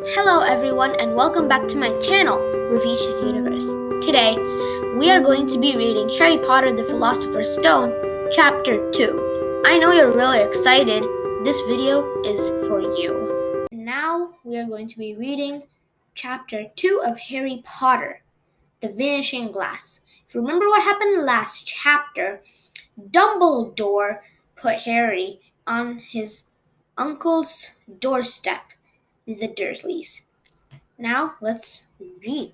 Hello everyone and welcome back to my channel, Ravish's Universe. Today, we are going to be reading Harry Potter the Philosopher's Stone, Chapter 2. I know you're really excited. This video is for you. Now, we are going to be reading Chapter 2 of Harry Potter, The Vanishing Glass. If you remember what happened last chapter, Dumbledore put Harry on his uncle's doorstep, the Dursleys. Now, let's read.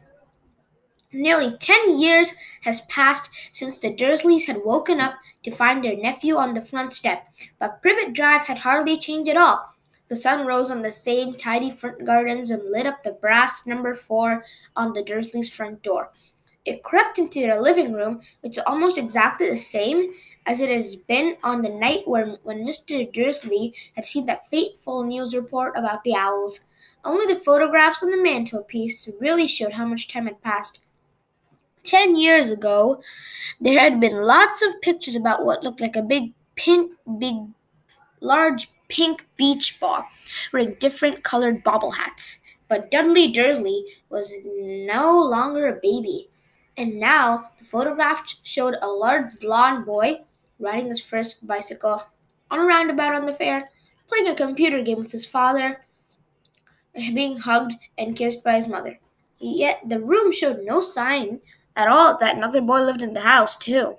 Nearly 10 years has passed since the Dursleys had woken up to find their nephew on the front step, but Privet Drive had hardly changed at all. The sun rose on the same tidy front gardens and lit up the brass number 4 on the Dursleys' front door. It crept into their living room, which was almost exactly the same as it had been on the night when Mr. Dursley had seen that fateful news report about the owls. Only the photographs on the mantelpiece really showed how much time had passed. 10 years ago, there had been lots of pictures about what looked like a large pink beach ball, wearing different colored bobble hats. But Dudley Dursley was no longer a baby. And now the photograph showed a large blond boy riding his first bicycle on a roundabout on the fair, playing a computer game with his father, being hugged and kissed by his mother. Yet the room showed no sign at all that another boy lived in the house, too.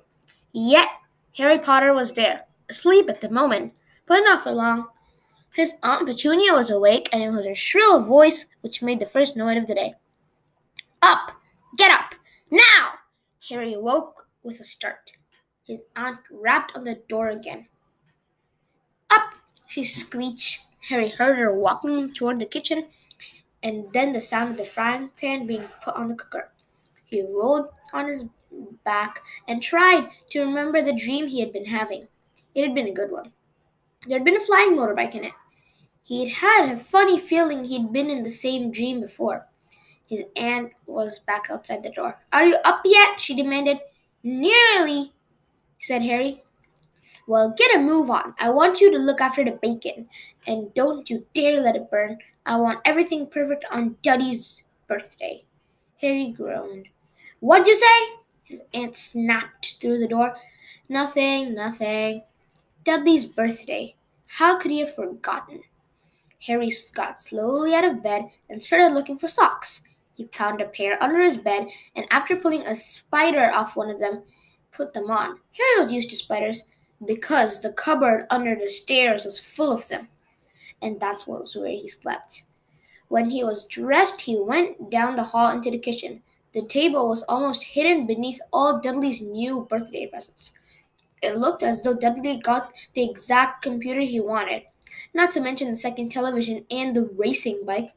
Yet Harry Potter was there, asleep at the moment, but not for long. His Aunt Petunia was awake, and it was her shrill voice which made the first noise of the day. Up! Get up! Now! Harry awoke with a start. His aunt rapped on the door again. Up! She screeched. Harry heard her walking toward the kitchen, and then the sound of the frying pan being put on the cooker. He rolled on his back and tried to remember the dream he had been having. It had been a good one. There had been a flying motorbike in it. He had a funny feeling he'd been in the same dream before. His aunt was back outside the door. Are you up yet? She demanded. Nearly, said Harry. Well, get a move on. I want you to look after the bacon. And don't you dare let it burn. I want everything perfect on Dudley's birthday. Harry groaned. What'd you say? His aunt snapped through the door. Nothing. Dudley's birthday. How could he have forgotten? Harry got slowly out of bed and started looking for socks. He found a pair under his bed, and after pulling a spider off one of them, put them on. Harry was used to spiders because the cupboard under the stairs was full of them, and that was where he slept. When he was dressed, he went down the hall into the kitchen. The table was almost hidden beneath all Dudley's new birthday presents. It looked as though Dudley got the exact computer he wanted, not to mention the second television and the racing bike.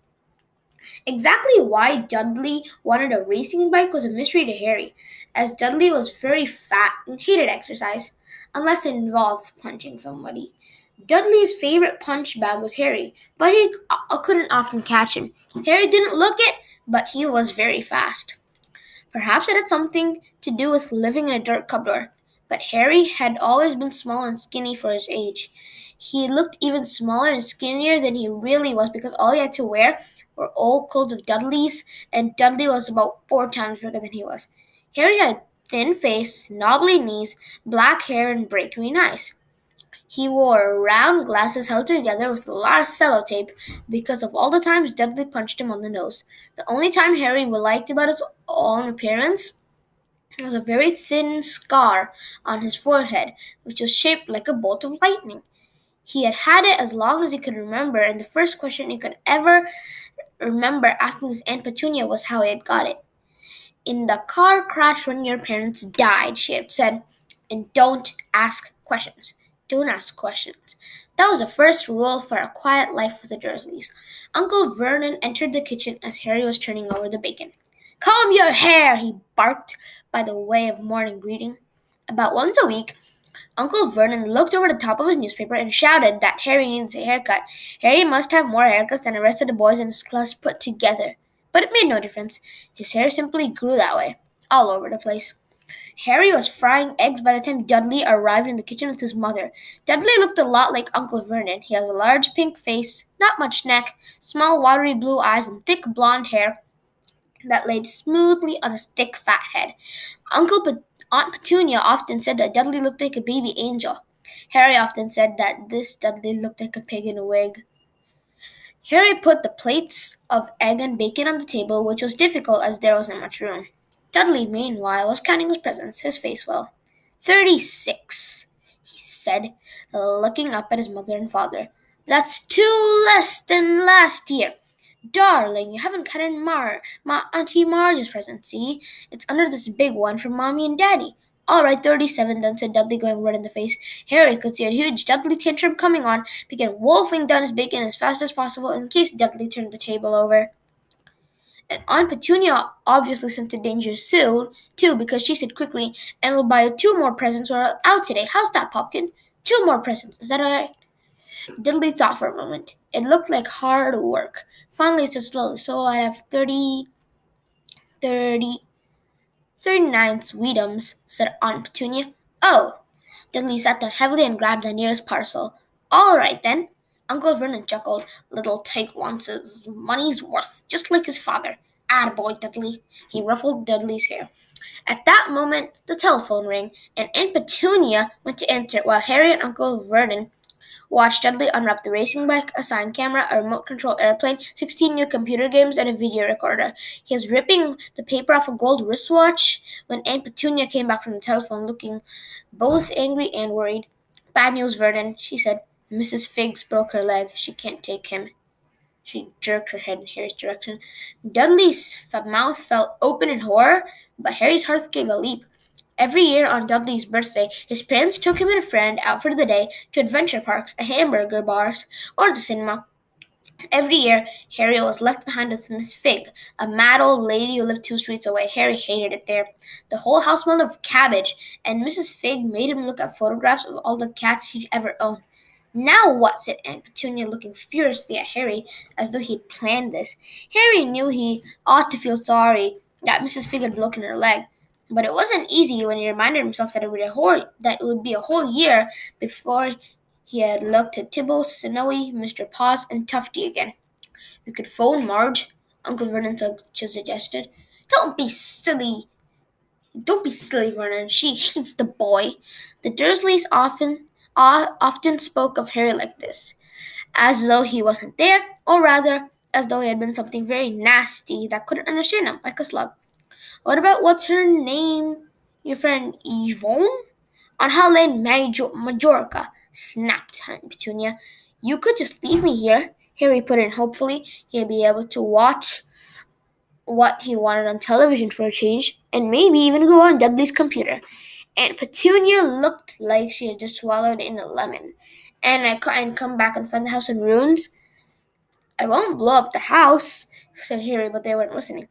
Exactly why Dudley wanted a racing bike was a mystery to Harry, as Dudley was very fat and hated exercise, unless it involved punching somebody. Dudley's favorite punch bag was Harry, but he couldn't often catch him. Harry didn't look it, but he was very fast. Perhaps it had something to do with living in a dirt cupboard, but Harry had always been small and skinny for his age. He looked even smaller and skinnier than he really was because all he had to wear were old clothes of Dudley's, and Dudley was about 4 times bigger than he was. Harry had a thin face, knobbly knees, black hair, and bright green eyes. He wore round glasses held together with a lot of sellotape because of all the times Dudley punched him on the nose. The only time Harry liked about his own appearance was a very thin scar on his forehead, which was shaped like a bolt of lightning. He had had it as long as he could remember, and the first question he could ever remember asking his Aunt Petunia was how he had got it. In the car crash when your parents died, she had said, and don't ask questions. Don't ask questions. That was the first rule for a quiet life with the Dursleys. Uncle Vernon entered the kitchen as Harry was turning over the bacon. Comb your hair, he barked by the way of morning greeting. About once a week, Uncle Vernon looked over the top of his newspaper and shouted that Harry needs a haircut. Harry must have more haircuts than the rest of the boys in his class put together. But it made no difference. His hair simply grew that way, all over the place. Harry was frying eggs by the time Dudley arrived in the kitchen with his mother. Dudley looked a lot like Uncle Vernon. He had a large pink face, not much neck, small watery blue eyes, and thick blonde hair that laid smoothly on his thick fat head. Aunt Petunia often said that Dudley looked like a baby angel. Harry often said that this Dudley looked like a pig in a wig. Harry put the plates of egg and bacon on the table, which was difficult as there wasn't much room. Dudley, meanwhile, was counting his presents, his face well. 36, he said, looking up at his mother and father. That's 2 less than last year. Darling, you haven't cut in Auntie Marge's present, see? It's under this big one from Mommy and Daddy. All right, 37 then, said Dudley, going red in the face. Harry could see a huge Dudley tantrum coming on, began wolfing down his bacon as fast as possible in case Dudley turned the table over. And Aunt Petunia obviously sent the danger soon, too, because she said quickly, and we'll buy you 2 more presents or out today. How's that, Pumpkin? 2 more presents, is that all right? Dudley thought for a moment. It looked like hard work. Finally, he said slowly, so I'd have 39 Sweetums, said Aunt Petunia. Oh! Dudley sat down heavily and grabbed the nearest parcel. All right, then. Uncle Vernon chuckled. Little Tyke wants his money's worth, just like his father. Attaboy, Dudley. He ruffled Dudley's hair. At that moment, the telephone rang, and Aunt Petunia went to answer it while Harry and Uncle Vernon watched Dudley unwrap the racing bike, a sign camera, a remote-control airplane, 16 new computer games, and a video recorder. He was ripping the paper off a gold wristwatch when Aunt Petunia came back from the telephone looking both angry and worried. Bad news, Vernon, she said. Mrs. Figs broke her leg. She can't take him. She jerked her head in Harry's direction. Dudley's mouth fell open in horror, but Harry's heart gave a leap. Every year on Dudley's birthday, his parents took him and a friend out for the day to adventure parks, hamburger bars, or the cinema. Every year, Harry was left behind with Miss Fig, a mad old lady who lived 2 streets away. Harry hated it there. The whole house smelled of cabbage, and Mrs. Fig made him look at photographs of all the cats he'd ever owned. Now what? Said Aunt Petunia, looking furiously at Harry, as though he'd planned this. Harry knew he ought to feel sorry that Mrs. Fig had broken her leg. But it wasn't easy when he reminded himself that it would be a whole year before he had looked at Tibble, Snowy, Mr. Paws, and Tufty again. We could phone Marge, Uncle Vernon suggested. Don't be silly, Vernon. She hates the boy. The Dursleys often spoke of Harry like this, as though he wasn't there, or rather, as though he had been something very nasty that couldn't understand him, like a slug. What about what's her name? Your friend Yvonne? On Helen Majorca, snapped Aunt Petunia. You could just leave me here, Harry put in hopefully. He'd be able to watch what he wanted on television for a change, and maybe even go on Dudley's computer. Aunt Petunia looked like she had just swallowed in a lemon. And come back and find the house in ruins? I won't blow up the house, said Harry, but they weren't listening.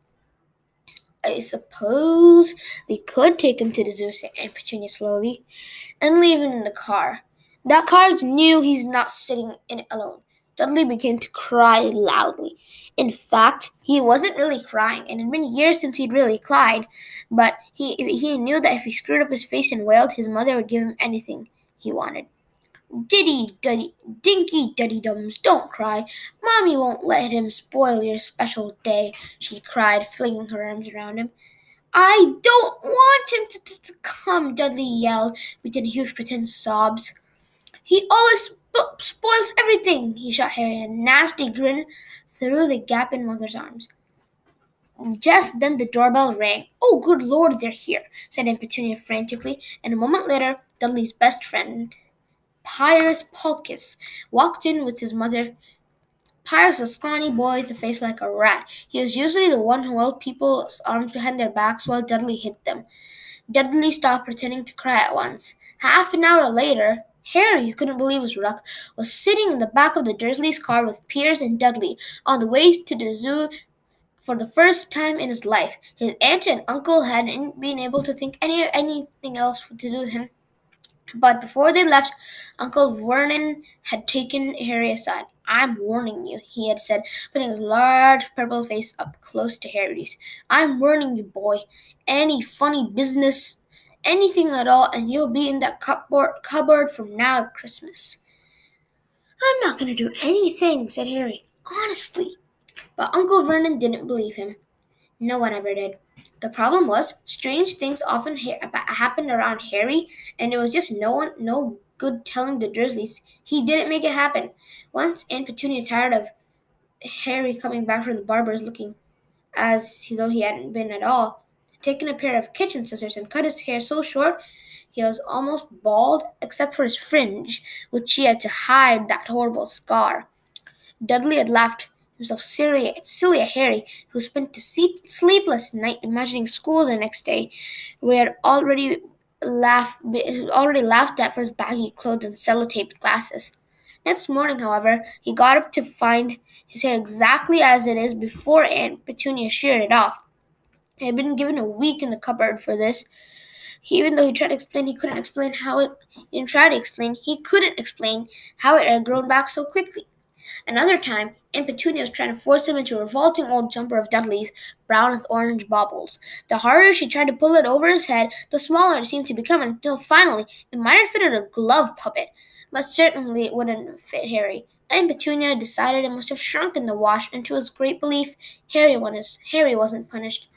I suppose we could take him to the zoo, said Aunt Petunia slowly, and leave him in the car. That car's new. He's not sitting in it alone. Dudley began to cry loudly. In fact, he wasn't really crying. It had been years since he'd really cried, but he knew that if he screwed up his face and wailed, his mother would give him anything he wanted. Dinky Duddy-dums, don't cry. Mommy won't let him spoil your special day, she cried, flinging her arms around him. I don't want him to come, Dudley yelled, between huge pretend sobs. He always spoils everything, he shot Harry, a nasty grin through the gap in Mother's arms. Just then the doorbell rang. Oh, good Lord, they're here, said Aunt Petunia frantically, and a moment later, Dudley's best friend, Piers Polkiss, walked in with his mother. Piers was a scrawny boy with a face like a rat. He was usually the one who held people's arms behind their backs while Dudley hit them. Dudley stopped pretending to cry at once. Half an hour later, Harry, who couldn't believe his luck, was sitting in the back of the Dursleys' car with Piers and Dudley on the way to the zoo for the first time in his life. His aunt and uncle hadn't been able to think anything else to do with him. But before they left, Uncle Vernon had taken Harry aside. I'm warning you, he had said, putting his large purple face up close to Harry's. I'm warning you, boy. Any funny business Anything at all, and you'll be in that cupboard from now to Christmas." "I'm not going to do anything," said Harry. "Honestly." But Uncle Vernon didn't believe him. No one ever did. The problem was, strange things often happened around Harry, and it was just no good telling the Dursleys he didn't make it happen. Once Aunt Petunia, tired of Harry coming back from the barber's looking as though he hadn't been at all, had taken a pair of kitchen scissors and cut his hair so short he was almost bald, except for his fringe, which she had to hide that horrible scar. Dudley had laughed himself silly at Harry, who spent the sleepless night imagining school the next day, where he had already laughed at for his baggy clothes and sellotaped glasses. Next morning, however, he got up to find his hair exactly as it is before Aunt Petunia sheared it off. He had been given a week in the cupboard for this. Even though he tried to explain, he couldn't explain how it. He didn't try to explain. He couldn't explain how it had grown back so quickly. Another time, Aunt Petunia was trying to force him into a revolting old jumper of Dudley's, brown with orange baubles. The harder she tried to pull it over his head, the smaller it seemed to become, until finally it might have fitted a glove puppet. But certainly it wouldn't fit Harry. Aunt Petunia decided it must have shrunk in the wash, and to his great relief, Harry wasn't punished.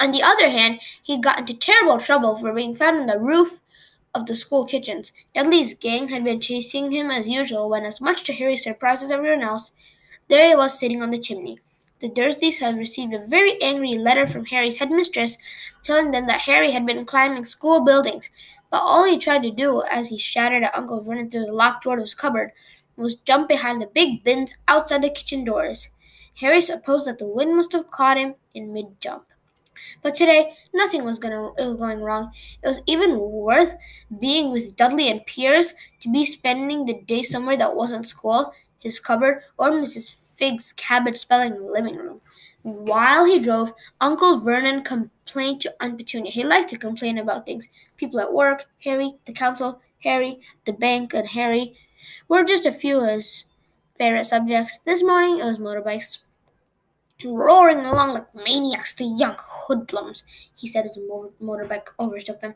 On the other hand, he got into terrible trouble for being found on the roof of the school kitchens. Dudley's gang had been chasing him as usual when, as much to Harry's surprise as everyone else, there he was sitting on the chimney. The Dursleys had received a very angry letter from Harry's headmistress telling them that Harry had been climbing school buildings, but all he tried to do as he shouted at Uncle Vernon through the locked door of his cupboard was jump behind the big bins outside the kitchen doors. Harry supposed that the wind must have caught him in mid-jump. But today, nothing was going wrong. It was even worth being with Dudley and Piers to be spending the day somewhere that wasn't school, his cupboard, or Mrs. Figg's cabbage spelling living room. While he drove, Uncle Vernon complained to Aunt Petunia. He liked to complain about things. People at work, Harry, the council, Harry, the bank, and Harry were just a few of his favorite subjects. This morning, it was motorbikes. "Roaring along like maniacs, the young hoodlums," he said as a motorbike overtook them.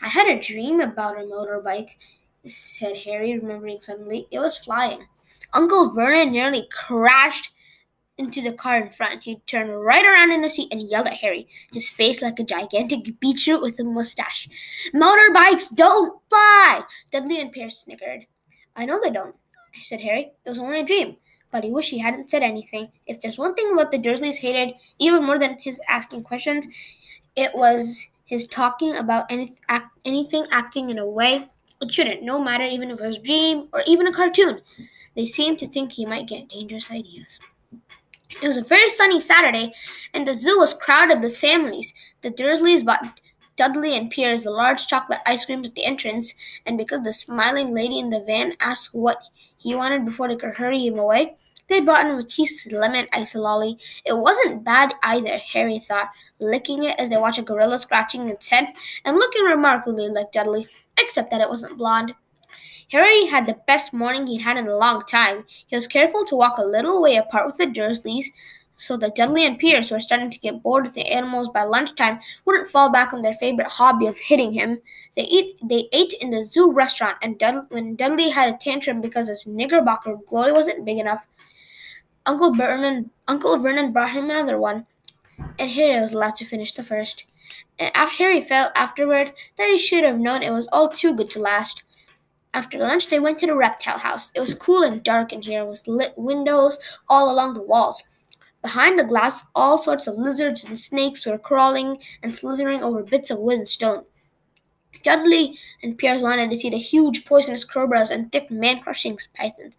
"I had a dream about a motorbike," said Harry, remembering suddenly. It was flying. Uncle Vernon nearly crashed into the car in front. He turned right around in the seat and yelled at Harry, his face like a gigantic beetroot with a mustache. "Motorbikes don't fly!" Dudley and Pierce snickered. "I know they don't," said Harry. "It was only a dream." But he wished he hadn't said anything. If there's one thing about the Dursleys hated, even more than his asking questions, it was his talking about anything acting in a way it shouldn't, no matter even if it was a dream or even a cartoon. They seemed to think he might get dangerous ideas. It was a very sunny Saturday, and the zoo was crowded with families. The Dursleys bought Dudley and Piers the large chocolate ice creams at the entrance, and because the smiling lady in the van asked what he wanted before they could hurry him away, they brought him a cheese lemon ice lolly. It wasn't bad either, Harry thought, licking it as they watched a gorilla scratching its head and looking remarkably like Dudley, except that it wasn't blonde. Harry had the best morning he'd had in a long time. He was careful to walk a little way apart with the Dursleys, so that Dudley and Piers, who were starting to get bored with the animals by lunchtime, wouldn't fall back on their favorite hobby of hitting him. They ate in the zoo restaurant, and when Dudley had a tantrum because his Knickerbocker glory wasn't big enough, Uncle Vernon brought him another one, and Harry was allowed to finish the first. And Harry felt afterward that he should have known it was all too good to last. After lunch, they went to the reptile house. It was cool and dark in here, with lit windows all along the walls. Behind the glass, all sorts of lizards and snakes were crawling and slithering over bits of wood and stone. Dudley and Piers wanted to see the huge poisonous cobras and thick man-crushing pythons.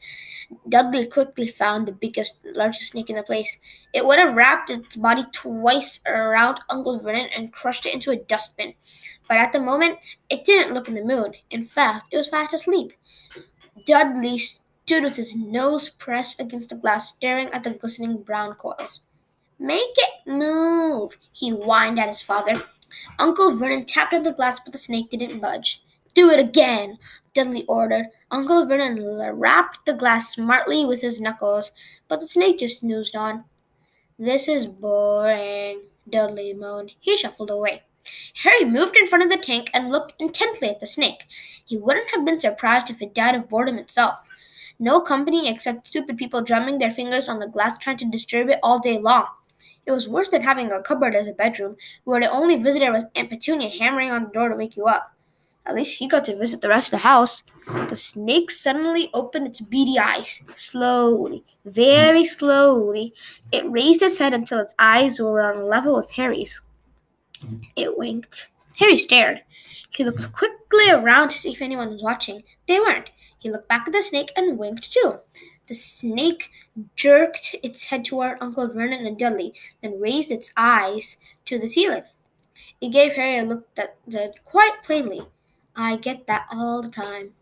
Dudley quickly found the largest snake in the place. It would have wrapped its body twice around Uncle Vernon and crushed it into a dustbin. But at the moment, it didn't look in the mood. In fact, it was fast asleep. Dudley stood with his nose pressed against the glass, staring at the glistening brown coils. "Make it move," he whined at his father. Uncle Vernon tapped on the glass, but the snake didn't budge. "Do it again," Dudley ordered. Uncle Vernon rapped the glass smartly with his knuckles, but the snake just snoozed on. "This is boring," Dudley moaned. He shuffled away. Harry moved in front of the tank and looked intently at the snake. He wouldn't have been surprised if it died of boredom itself. No company except stupid people drumming their fingers on the glass trying to disturb it all day long. It was worse than having a cupboard as a bedroom, where the only visitor was Aunt Petunia hammering on the door to wake you up. At least he got to visit the rest of the house. The snake suddenly opened its beady eyes. Slowly, very slowly, it raised its head until its eyes were on a level with Harry's. It winked. Harry stared. He looked quickly around to see if anyone was watching. They weren't. He looked back at the snake and winked too. The snake jerked its head toward Uncle Vernon and Dudley, then raised its eyes to the ceiling. It gave Harry a look that said quite plainly, "I get that all the time."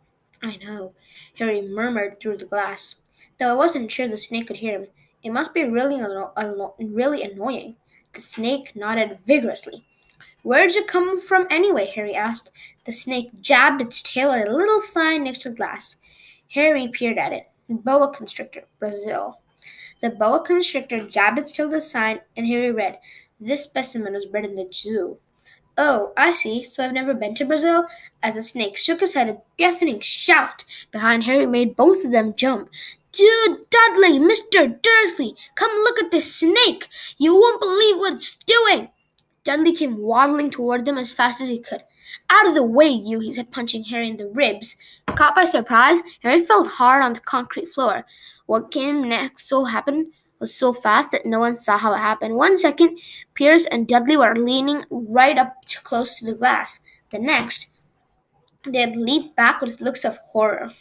"I know," Harry murmured through the glass, though I wasn't sure the snake could hear him. "It must be really annoying." The snake nodded vigorously. "Where'd you come from anyway?" Harry asked. The snake jabbed its tail at a little sign next to the glass. Harry peered at it. "Boa constrictor, Brazil." The boa constrictor jabbed its tail at the sign, and Harry read, "This specimen was bred in the zoo." "Oh, I see. So I've never been to Brazil?" As the snake shook his head, a deafening shout behind Harry made both of them jump. "Dude, Dudley, Mr. Dursley, come look at this snake! You won't believe what it's doing!" Dudley came waddling toward them as fast as he could. "Out of the way, you," he said, punching Harry in the ribs. Caught by surprise, Harry fell hard on the concrete floor. What came next happened was so fast that no one saw how it happened. 1 second, Pierce and Dudley were leaning right up close to the glass. The next, they had leaped back with looks of horror.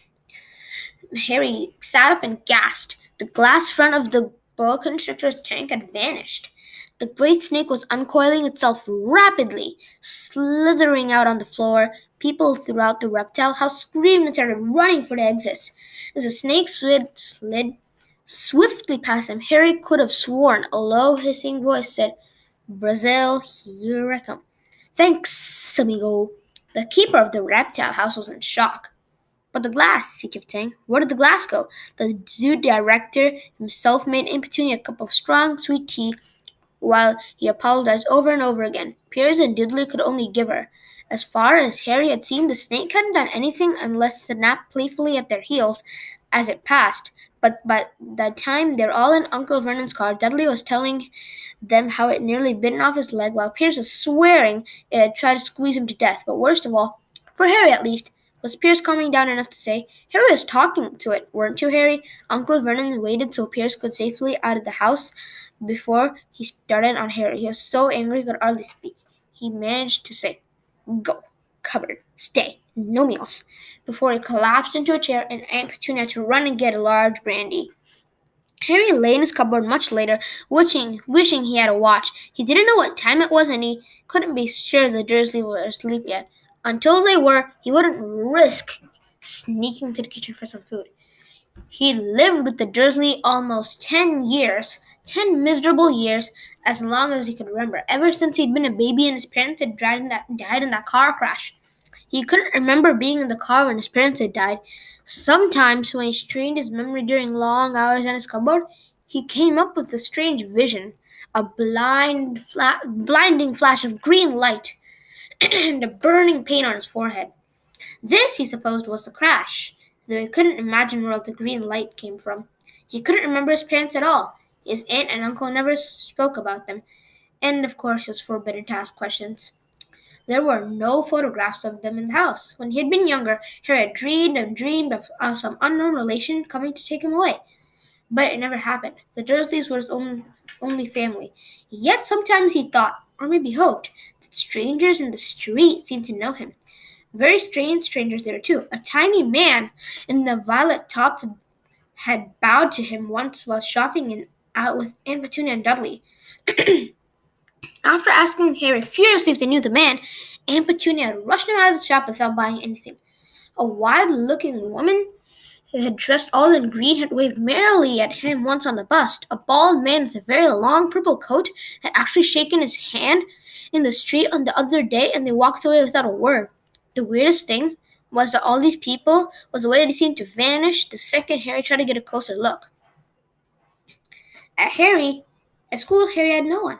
Harry sat up and gasped. The glass front of the boa constrictor's tank had vanished. The great snake was uncoiling itself rapidly, slithering out on the floor. People throughout the reptile house screamed and started running for the exits. As the snake slid swiftly past them, Harry could have sworn a low, hissing voice said, "Brazil, here I come." "Thanks, amigo." The keeper of the reptile house was in shock. "But the glass," he kept saying. "Where did the glass go?" The zoo director himself made Aunt Petunia a cup of strong, sweet tea, while he apologized over and over again. Piers and Dudley could only give her. As far as Harry had seen, the snake hadn't done anything unless snap playfully at their heels as it passed. But by the time they were all in Uncle Vernon's car, Dudley was telling them how it nearly bitten off his leg, while Piers was swearing it had tried to squeeze him to death. But worst of all, for Harry at least, was Piers calming down enough to say, "Harry was talking to it, weren't you, Harry?" Uncle Vernon waited so Piers could safely out of the house before he started on Harry. He was so angry he could hardly speak. He managed to say, "Go, cupboard, stay, no meals," before he collapsed into a chair and Aunt Petunia had to run and get a large brandy. Harry lay in his cupboard much later, wishing he had a watch. He didn't know what time it was, and he couldn't be sure the Dursleys were asleep yet. Until they were, he wouldn't risk sneaking to the kitchen for some food. He lived with the Dursley almost 10 years, 10 miserable years, as long as he could remember, ever since he'd been a baby and his parents had died in that car crash. He couldn't remember being in the car when his parents had died. Sometimes, when he strained his memory during long hours in his cupboard, he came up with a strange vision, a blinding flash of green light, and a burning pain on his forehead. This, he supposed, was the crash, though he couldn't imagine where the green light came from. He couldn't remember his parents at all. His aunt and uncle never spoke about them, and of course he was forbidden to ask questions. There were no photographs of them in the house. When he had been younger, Harry had dreamed and dreamed of some unknown relation coming to take him away. But it never happened. The Dursleys were his only family. Yet sometimes he thought, or maybe hoped, that strangers in the street seemed to know him. Very strange strangers there were too. A tiny man in a violet top had bowed to him once while shopping out with Aunt Petunia and Dudley. After asking Harry furiously if they knew the man, Aunt Petunia had rushed him out of the shop without buying anything. A wild-looking woman who had dressed all in green had waved merrily at him once on the bus. A bald man with a very long purple coat had actually shaken his hand in the street on the other day, and they walked away without a word. The weirdest thing was that all these people was the way they seemed to vanish the second Harry tried to get a closer look. At school, Harry had no one.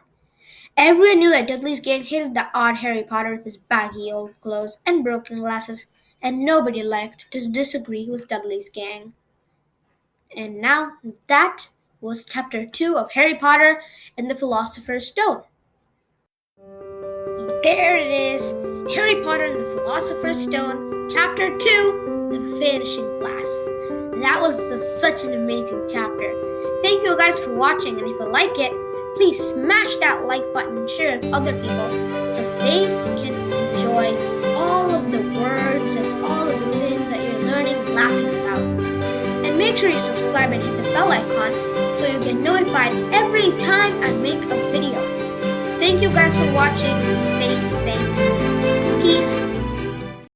Everyone knew that Dudley's gang hated the odd Harry Potter with his baggy old clothes and broken glasses, and nobody liked to disagree with Dudley's gang. And now that was chapter 2 of Harry Potter and the Philosopher's Stone. There it is, Harry Potter and the Philosopher's Stone, chapter 2, The Vanishing Glass. That was such an amazing chapter. Thank you guys for watching, and if you like it, please smash that like button and share it with other people so they can enjoy all of the words and all of the things that you're learning and laughing about. And make sure you subscribe and hit the bell icon so you get notified every time I make a video. Thank you guys for watching. Stay safe. Peace.